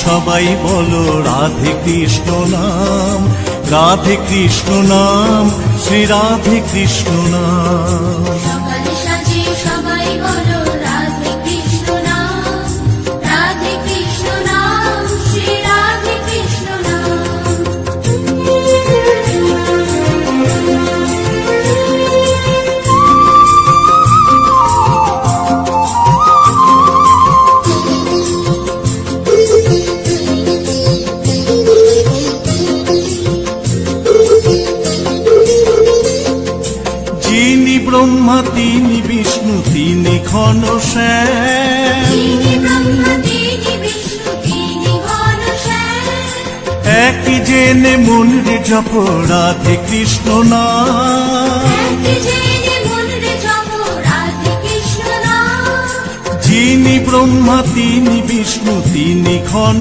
সবাই বলো রাধে কৃষ্ণ নাম, রাধে কৃষ্ণ নাম, শ্রী রাধে কৃষ্ণ নাম। সকালে সাজে সবাই বলো রাধে কৃষ্ণ নাম, রাধে কৃষ্ণ নাম, শ্রী রাধে কৃষ্ণ নাম। যিনি ব্রহ্মা তিনি বিষ্ণু তিনি ঘনশ্যাম, তিনি ব্রহ্মা তিনি বিষ্ণু তিনি ঘনশ্যাম। একই জেনে মনরে জপ রাধে কৃষ্ণ নাম, একই জেনে মনরে জপ রাধে কৃষ্ণ নাম। যিনি ব্রহ্মা তিনি বিষ্ণু তিনি ঘন